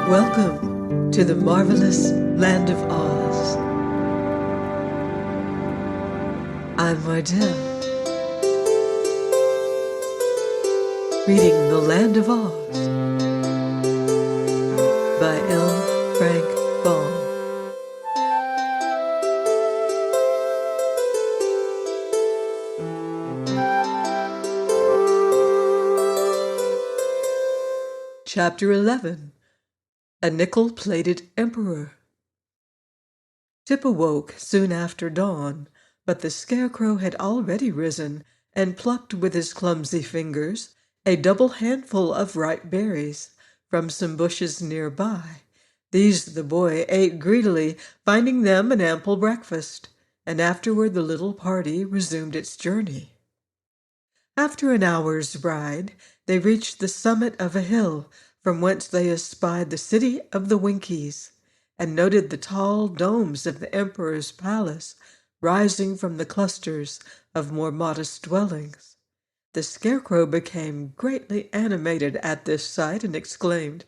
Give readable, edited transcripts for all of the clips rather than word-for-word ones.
Welcome to the marvelous land of Oz. I'm Mardell, reading The Land of Oz by L. Frank Baum. Chapter 11. A Nickel-Plated Emperor. Tip awoke soon after dawn, but the Scarecrow had already risen and plucked with his clumsy fingers a double handful of ripe berries from some bushes nearby. These the boy ate greedily, finding them an ample breakfast, and afterward the little party resumed its journey. After an hour's ride, they reached the summit of a hill, from whence they espied the city of the Winkies, and noted the tall domes of the Emperor's palace rising from the clusters of more modest dwellings. The Scarecrow became greatly animated at this sight and exclaimed,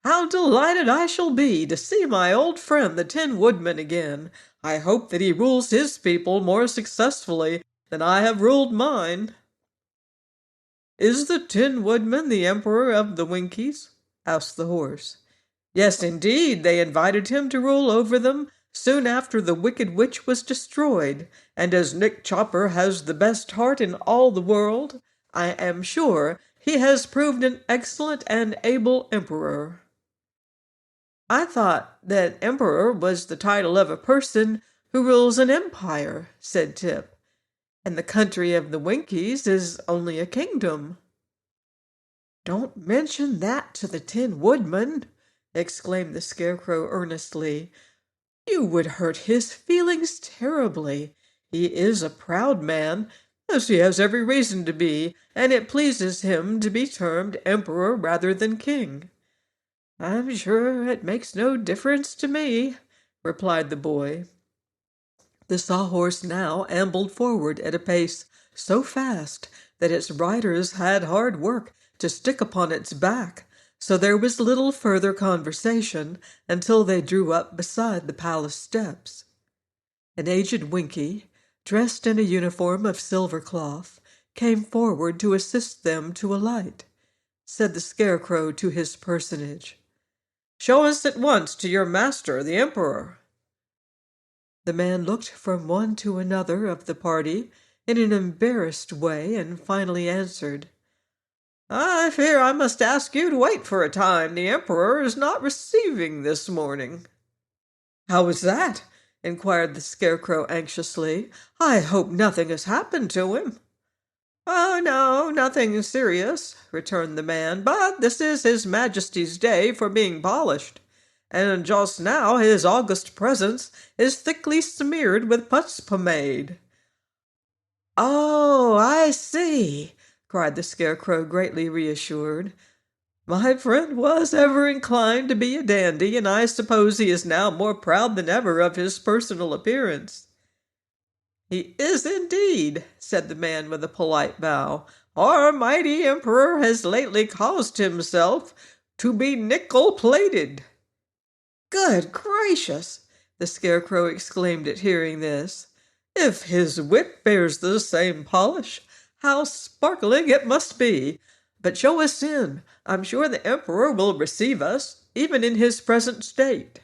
"How delighted I shall be to see my old friend the Tin Woodman again! I hope that he rules his people more successfully than I have ruled mine." "Is the Tin Woodman the Emperor of the Winkies?" asked the horse. "Yes, indeed. They invited him to rule over them soon after the Wicked Witch was destroyed, and as Nick Chopper has the best heart in all the world, I am sure he has proved an excellent and able emperor." "I thought that emperor was the title of a person who rules an empire," said Tip, "and the country of the Winkies is only a kingdom." "Don't mention that to the Tin Woodman," exclaimed the Scarecrow earnestly. "You would hurt his feelings terribly. He is a proud man, as he has every reason to be, and it pleases him to be termed emperor rather than king." "I'm sure it makes no difference to me," replied the boy. The Sawhorse now ambled forward at a pace so fast that its riders had hard work to stick upon its back, so there was little further conversation until they drew up beside the palace steps. An aged Winkie, dressed in a uniform of silver cloth, came forward to assist them to alight. Said the Scarecrow to his personage, "Show us at once to your master, the Emperor." The man looked from one to another of the party in an embarrassed way and finally answered, "I fear I must ask you to wait for a time. The Emperor is not receiving this morning." "How is that?" inquired the Scarecrow anxiously. "I hope nothing has happened to him." "Oh, no, nothing serious," returned the man, "but this is His Majesty's day for being polished, and just now his august presence is thickly smeared with pus pomade." "Oh, I see," cried the Scarecrow, greatly reassured. "My friend was ever inclined to be a dandy, and I suppose he is now more proud than ever of his personal appearance." "He is indeed," said the man with a polite bow. "Our mighty emperor has lately caused himself to be nickel-plated." "Good gracious!" the Scarecrow exclaimed at hearing this. "If his wit bears the same polish, how sparkling it must be! But show us in. I'm sure the Emperor will receive us, even in his present state."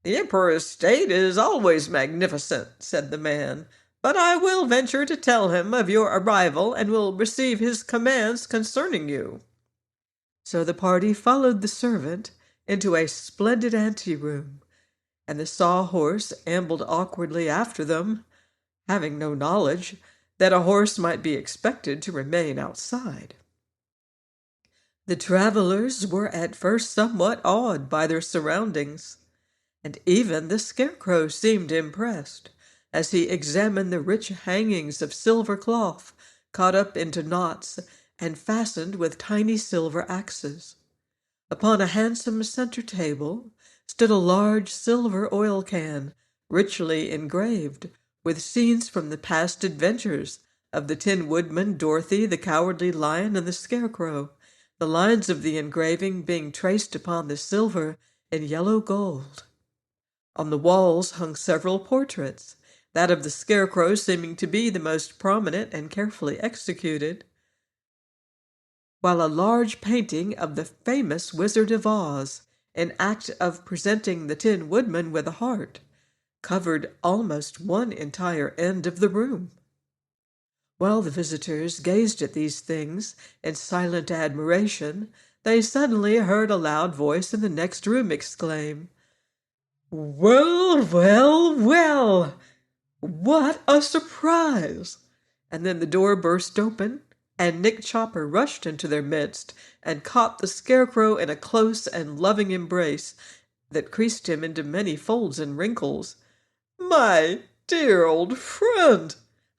"The Emperor's state is always magnificent," said the man, "but I will venture to tell him of your arrival and will receive his commands concerning you." So the party followed the servant into a splendid anteroom, and the Sawhorse ambled awkwardly after them, having no knowledge that a horse might be expected to remain outside. The travelers were at first somewhat awed by their surroundings, and even the Scarecrow seemed impressed as he examined the rich hangings of silver cloth caught up into knots and fastened with tiny silver axes. Upon a handsome center table stood a large silver oil can, richly engraved with scenes from the past adventures of the Tin Woodman, Dorothy, the Cowardly Lion, and the Scarecrow. the lines of the engraving being traced upon the silver in yellow gold. On the walls hung several portraits, that of the Scarecrow seeming to be the most prominent and carefully executed, while a large painting of the famous Wizard of Oz, in act of presenting the Tin Woodman with a heart, covered almost one entire end of the room. While the visitors gazed at these things in silent admiration, they suddenly heard a loud voice in the next room exclaim, "Well, well, well! What a surprise!" And then the door burst open, and Nick Chopper rushed into their midst and caught the Scarecrow in a close and loving embrace that creased him into many folds and wrinkles. "My dear old friend!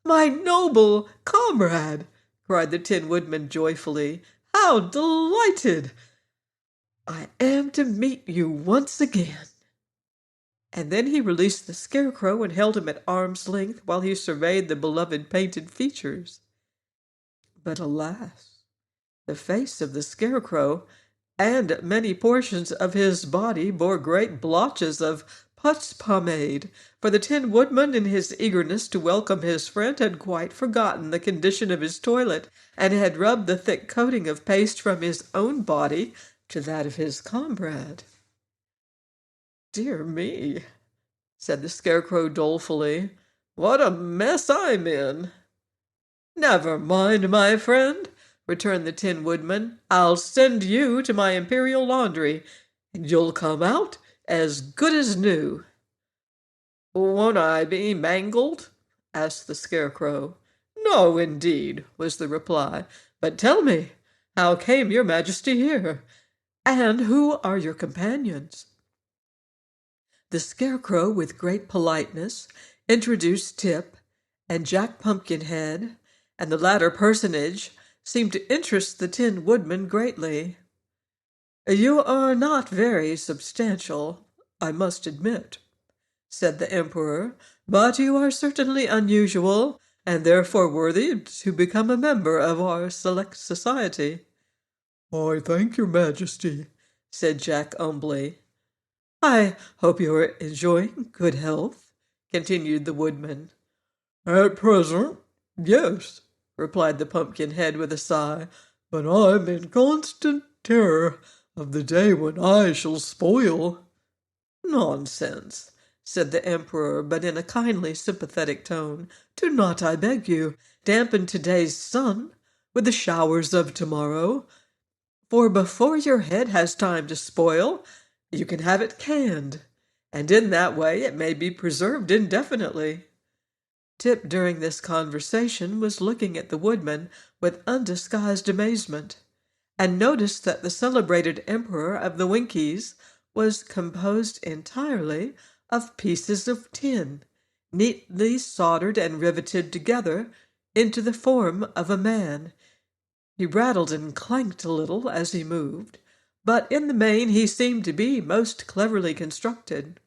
My noble comrade!" cried the Tin Woodman joyfully. "How delighted I am to meet you once again!" And then he released the Scarecrow and held him at arm's length while he surveyed the beloved painted features. But alas, the face of the Scarecrow and many portions of his body bore great blotches of putz pomade, for the Tin Woodman, in his eagerness to welcome his friend, had quite forgotten the condition of his toilet, and had rubbed the thick coating of paste from his own body to that of his comrade. "Dear me," said the Scarecrow dolefully, "what a mess I'm in!" "Never mind, my friend," returned the Tin Woodman. "I'll send you to my imperial laundry, and you'll come out as good as new." "Won't I be mangled?" asked the Scarecrow. "No, indeed," was the reply. "But tell me, how came your Majesty here? And who are your companions?" The Scarecrow, with great politeness, introduced Tip and Jack Pumpkinhead, and the latter personage seemed to interest the Tin Woodman greatly. "You are not very substantial, I must admit," said the Emperor, "but you are certainly unusual, and therefore worthy to become a member of our select society." "I thank your Majesty," said Jack humbly. "I hope you are enjoying good health," continued the Woodman. "At present, yes," replied the Pumpkinhead with a sigh, "but I'm in constant terror of the day when I shall spoil." "Nonsense," said the Emperor, but in a kindly, sympathetic tone. "Do not, I beg you, dampen today's sun with the showers of tomorrow, for before your head has time to spoil, you can have it canned, and in that way it may be preserved indefinitely." Tip, during this conversation, was looking at the Woodman with undisguised amazement, and noticed that the celebrated Emperor of the Winkies was composed entirely of pieces of tin, neatly soldered and riveted together into the form of a man. He rattled and clanked a little as he moved, but in the main he seemed to be most cleverly constructed,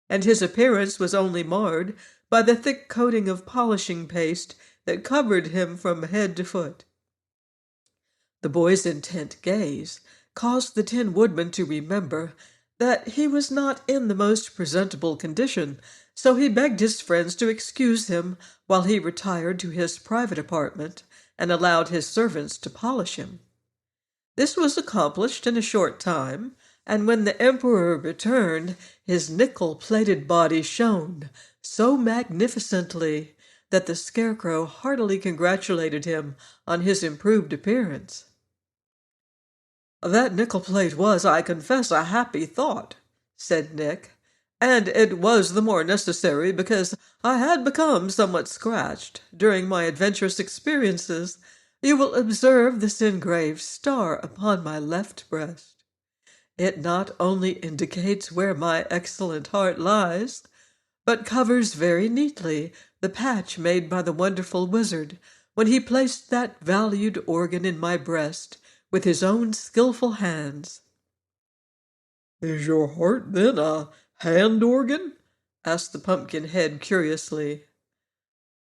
and his appearance was only marred by the thick coating of polishing paste that covered him from head to foot. The boy's intent gaze caused the Tin Woodman to remember that he was not in the most presentable condition, so he begged his friends to excuse him while he retired to his private apartment and allowed his servants to polish him. This was accomplished in a short time, and when the Emperor returned, his nickel-plated body shone so magnificently that the Scarecrow heartily congratulated him on his improved appearance. "That nickel plate was, I confess, a happy thought," said Nick, "and it was the more necessary because I had become somewhat scratched during my adventurous experiences. You will observe this engraved star upon my left breast. It not only indicates where my excellent heart lies, but covers very neatly the patch made by the wonderful wizard when he placed that valued organ in my breast with his own skillful hands." "Is your heart, then, a hand organ?" asked the Pumpkinhead curiously.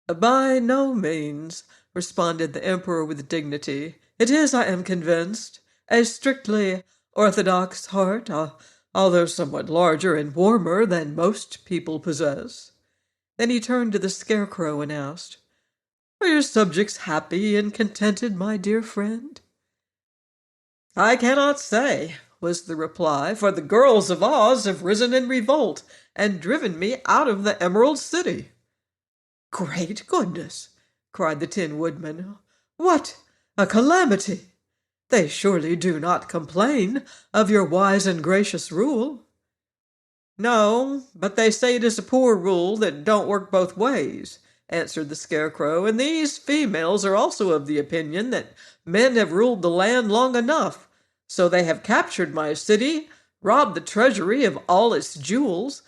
"By no means," responded the Emperor with dignity. "It is, I am convinced, a strictly orthodox heart, although somewhat larger and warmer than most people possess. Then he turned to the Scarecrow and asked, "Are your subjects happy and contented, my dear friend?" "I cannot say," was the reply, "for the girls of Oz have risen in revolt and driven me out of the Emerald City." "Great goodness!" cried the Tin Woodman. "What a calamity! They surely do not complain of your wise and gracious rule." "No, but they say it is a poor rule that don't work both ways," answered the Scarecrow, "and these females are also of the opinion that men have ruled the land long enough, so they have captured my city, robbed the treasury of all its jewels,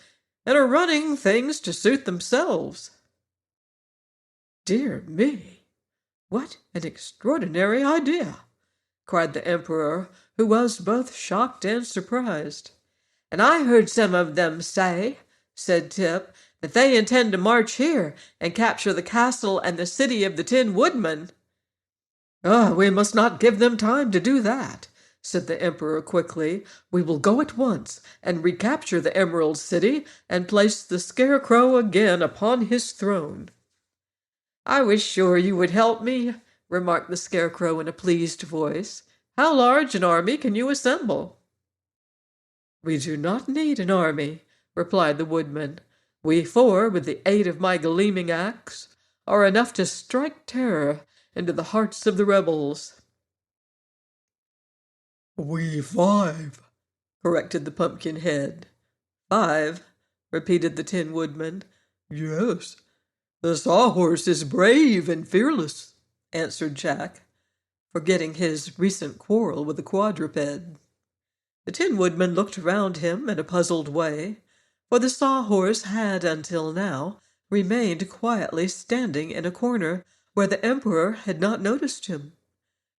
and are running things to suit themselves." "Dear me, what an extraordinary idea!" cried the Emperor, who was both shocked and surprised. "And I heard some of them say," said Tip, "that they intend to march here and capture the castle and the city of the Tin Woodman." "Ah, we must not give them time to do that," said the Emperor quickly. "We will go at once and recapture the Emerald City and place the Scarecrow again upon his throne." "I was sure you would help me," remarked the Scarecrow in a pleased voice. "How large an army can you assemble?" "We do not need an army," replied the Woodman. "We four, with the aid of my gleaming axe, are enough to strike terror into the hearts of the rebels." "We five," corrected the Pumpkinhead. "Five," repeated the Tin Woodman. "Yes, the Sawhorse is brave and fearless," answered Jack, forgetting his recent quarrel with the quadruped. The Tin Woodman looked around him in a puzzled way, for the Sawhorse had until now remained quietly standing in a corner where the Emperor had not noticed him.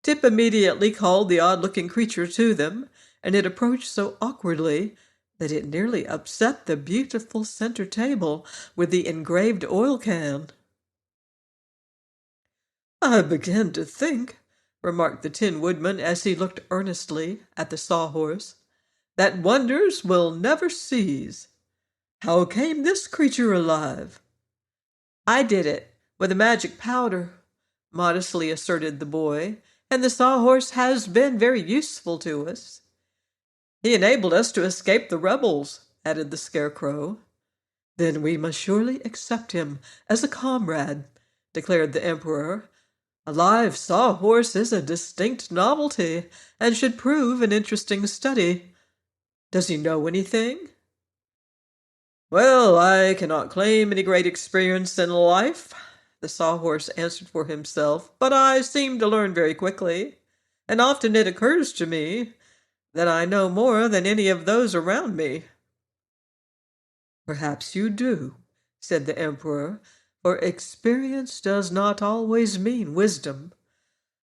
Tip immediately called the odd-looking creature to them, and it approached so awkwardly that it nearly upset the beautiful center table with the engraved oil can. "I begin to think," remarked the Tin Woodman as he looked earnestly at the Sawhorse, "that wonders will never cease. How came this creature alive?" "I did it, with a magic powder," modestly asserted the boy, "and the Sawhorse has been very useful to us." "He enabled us to escape the rebels," added the Scarecrow. "Then we must surely accept him as a comrade," declared the Emperor. "A live Sawhorse is a distinct novelty and should prove an interesting study. Does he know anything?" "Well, I cannot claim any great experience in life," the Sawhorse answered for himself, "but I seem to learn very quickly, and often it occurs to me that I know more than any of those around me." "Perhaps you do," said the Emperor, "for experience does not always mean wisdom.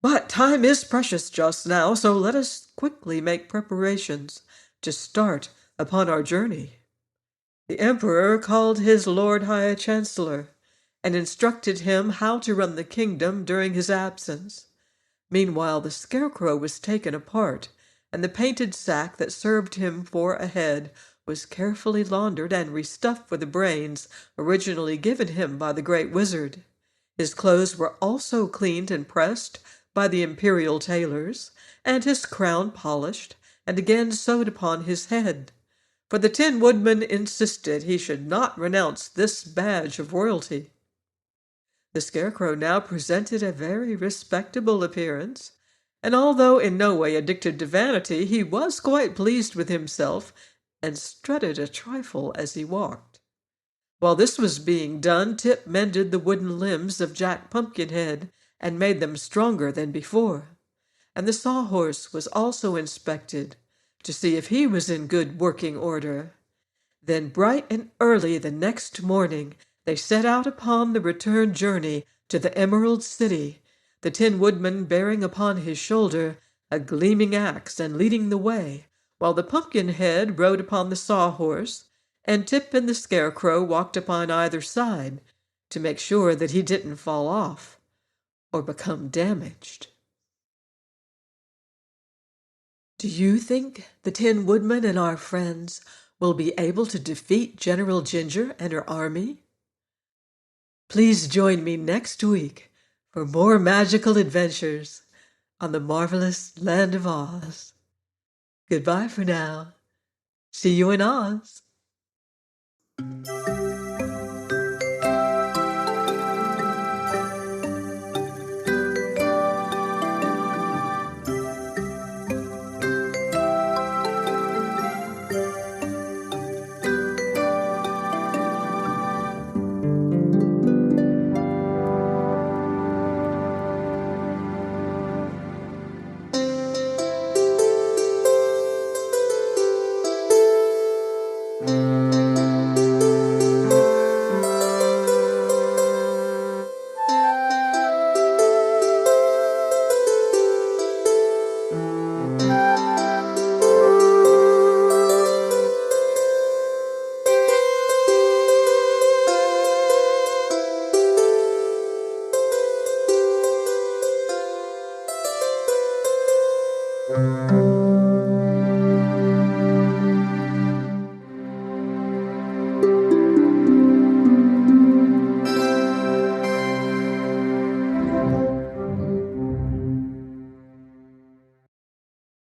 But time is precious just now, so let us quickly make preparations to start upon our journey." The Emperor called his Lord High Chancellor and instructed him how to run the kingdom during his absence. Meanwhile, the Scarecrow was taken apart, and the painted sack that served him for a head was carefully laundered and restuffed with the brains originally given him by the Great Wizard. His clothes were also cleaned and pressed by the imperial tailors, and his crown polished and again sewed upon his head. For the Tin Woodman insisted he should not renounce this badge of royalty. The Scarecrow now presented a very respectable appearance, and although in no way addicted to vanity, he was quite pleased with himself and strutted a trifle as he walked. While this was being done, Tip mended the wooden limbs of Jack Pumpkinhead and made them stronger than before, and the Sawhorse was also inspected to see if he was in good working order. Then bright and early the next morning they set out upon the return journey to the Emerald City, the Tin Woodman bearing upon his shoulder a gleaming axe and leading the way, while the Pumpkinhead rode upon the Sawhorse, and Tip and the Scarecrow walked upon either side to make sure that he didn't fall off or become damaged. Do you think the Tin Woodman and our friends will be able to defeat General Ginger and her army? Please join me next week for more magical adventures on the marvelous Land of Oz. Goodbye for now. See you in Oz.